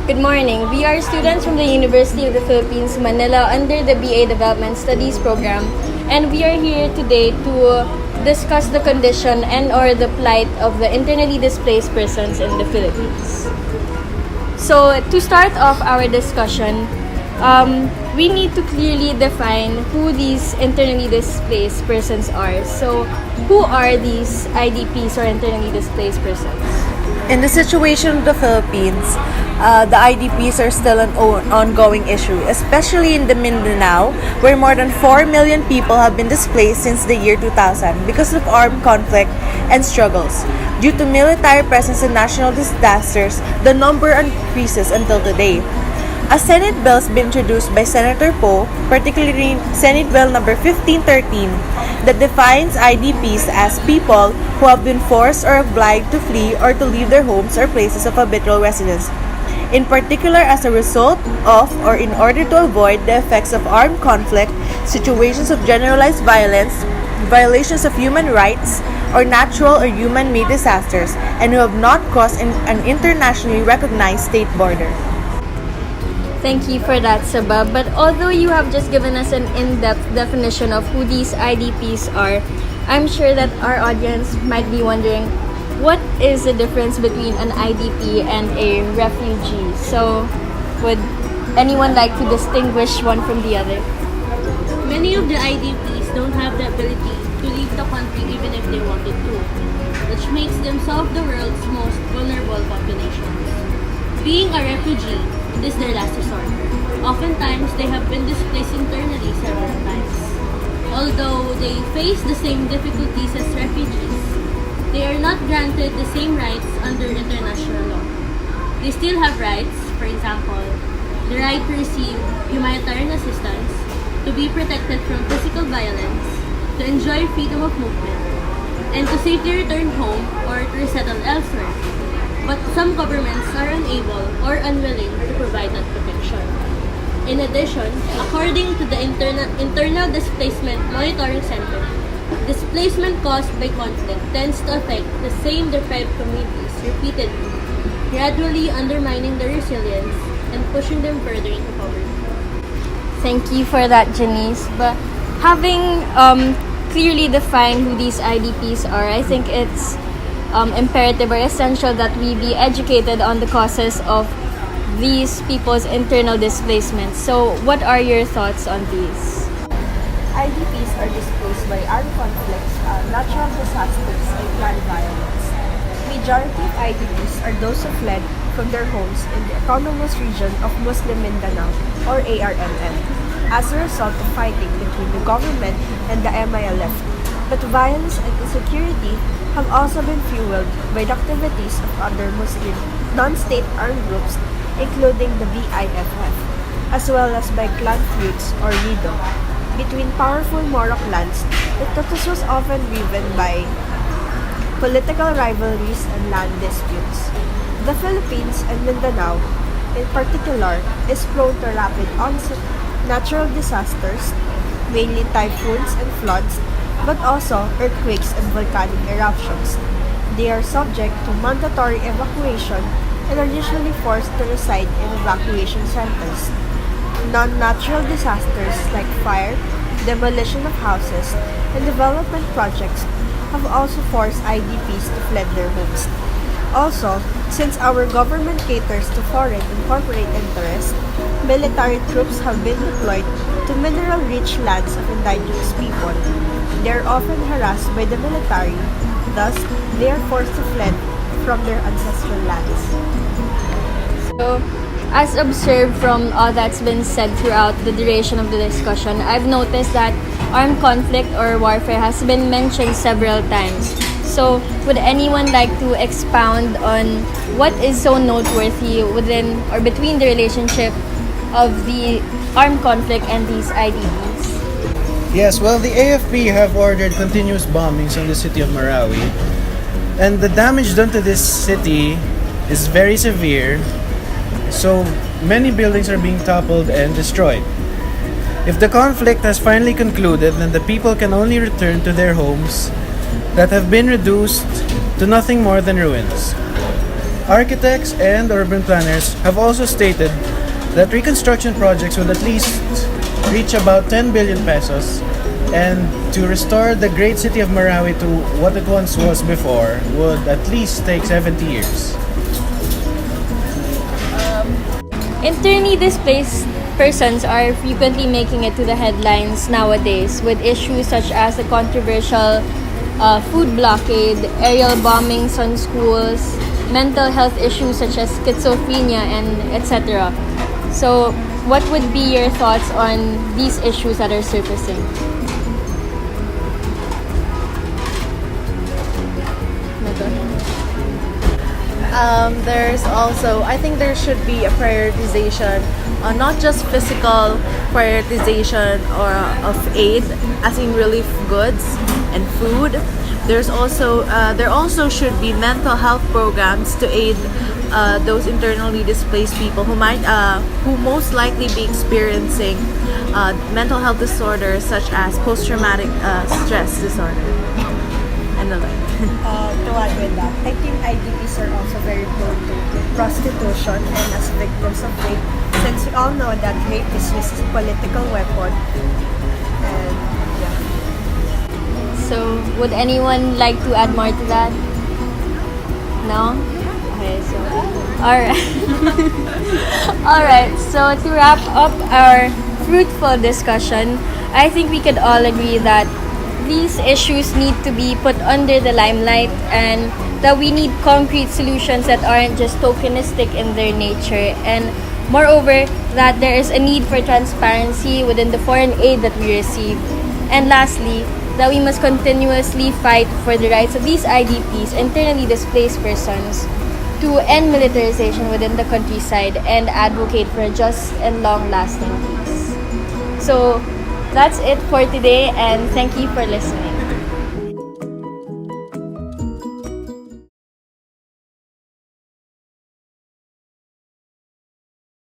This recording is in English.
Good morning. We are students from the University of the Philippines, Manila, under the BA Development Studies program, and we are here today to discuss the condition and or the plight of the internally displaced persons in the Philippines. So, to start off our discussion, we need to clearly define who these internally displaced persons are. So, who are these IDPs or internally displaced persons? In the situation of the Philippines, the IDPs are still an ongoing issue, especially in the Mindanao, where more than 4 million people have been displaced since the year 2000 because of armed conflict and struggles. Due to military presence and national disasters, the number increases until today. A Senate bill has been introduced by Senator Poe, particularly Senate Bill number 1513, that defines IDPs as people who have been forced or obliged to flee or to leave their homes or places of habitual residence, in particular as a result of or in order to avoid the effects of armed conflict, situations of generalized violence, violations of human rights, or natural or human-made disasters, and who have not crossed an internationally recognized state border. Thank you for that, Sabah. But although you have just given us an in-depth definition of who these IDPs are, I'm sure that our audience might be wondering, what is the difference between an IDP and a refugee? So, would anyone like to distinguish one from the other? Many of the IDPs don't have the ability to leave the country even if they wanted to, which makes them some of the world's most vulnerable populations. Being a refugee is their last resort. Oftentimes, they have been displaced internally several times. Although they face the same difficulties as refugees, they are not granted the same rights under international law. They still have rights, for example, the right to receive humanitarian assistance, to be protected from physical violence, to enjoy freedom of movement, and to safely return home or to resettle elsewhere. But some governments are unable or unwilling to provide that protection. In addition, according to the Internal Displacement Monitoring Center, displacement caused by conflict tends to affect the same deprived communities repeatedly, gradually undermining their resilience and pushing them further into poverty. Thank you for that, Janice. But having clearly defined who these IDPs are, I think it's imperative or essential that we be educated on the causes of these people's internal displacement. So, what are your thoughts on these? IDPs are displaced by armed conflicts, natural disasters, and clan violence. Majority of IDPs are those who fled from their homes in the autonomous region of Muslim Mindanao, or ARMM, as a result of fighting between the government and the MILF. But violence and insecurity have also been fueled by the activities of other Muslim non-state armed groups, including the BIFF, as well as by clan feuds or RIDO. Between powerful Moro clans, the status was often driven by political rivalries and land disputes. The Philippines and Mindanao, in particular, is prone to rapid onset natural disasters, mainly typhoons and floods, but also earthquakes and volcanic eruptions. They are subject to mandatory evacuation and are usually forced to reside in evacuation centers. Non-natural disasters like fire, demolition of houses, and development projects have also forced IDPs to flee their homes. Also, since our government caters to foreign and corporate interests, military troops have been deployed to mineral-rich lands of indigenous people. They are often harassed by the military, thus they are forced to flee from their ancestral lands. So, as observed from all that's been said throughout the duration of the discussion, I've noticed that armed conflict or warfare has been mentioned several times. So, would anyone like to expound on what is so noteworthy within or between the relationship of the armed conflict and these IDPs? Yes, well, the AFP have ordered continuous bombings on the city of Marawi, and the damage done to this city is very severe, so many buildings are being toppled and destroyed. If the conflict has finally concluded, then the people can only return to their homes that have been reduced to nothing more than ruins. Architects and urban planners have also stated that reconstruction projects would at least reach about 10 billion pesos, and to restore the great city of Marawi to what it once was before would at least take 70 years. Internally displaced persons are frequently making it to the headlines nowadays with issues such as the controversial food blockade, aerial bombings on schools, mental health issues such as schizophrenia, and etc. So, what would be your thoughts on these issues that are surfacing? There's also, I think there should be a prioritization, not just physical prioritization or of aid, as in relief goods and food. There also should be mental health programs to aid those internally displaced people who most likely be experiencing mental health disorders such as post-traumatic stress disorder and the like. To add with that, I think IDPs are also very prone to prostitution and as victims of rape, since we all know that rape is used as a political weapon. And yeah. So, would anyone like to add more to that? No? Okay, so, alright. Alright, so to wrap up our fruitful discussion, I think we could all agree that these issues need to be put under the limelight and that we need concrete solutions that aren't just tokenistic in their nature, and moreover that there is a need for transparency within the foreign aid that we receive, and lastly that we must continuously fight for the rights of these IDPs, internally displaced persons, to end militarization within the countryside and advocate for a just and long-lasting peace. So that's it for today, and thank you for listening.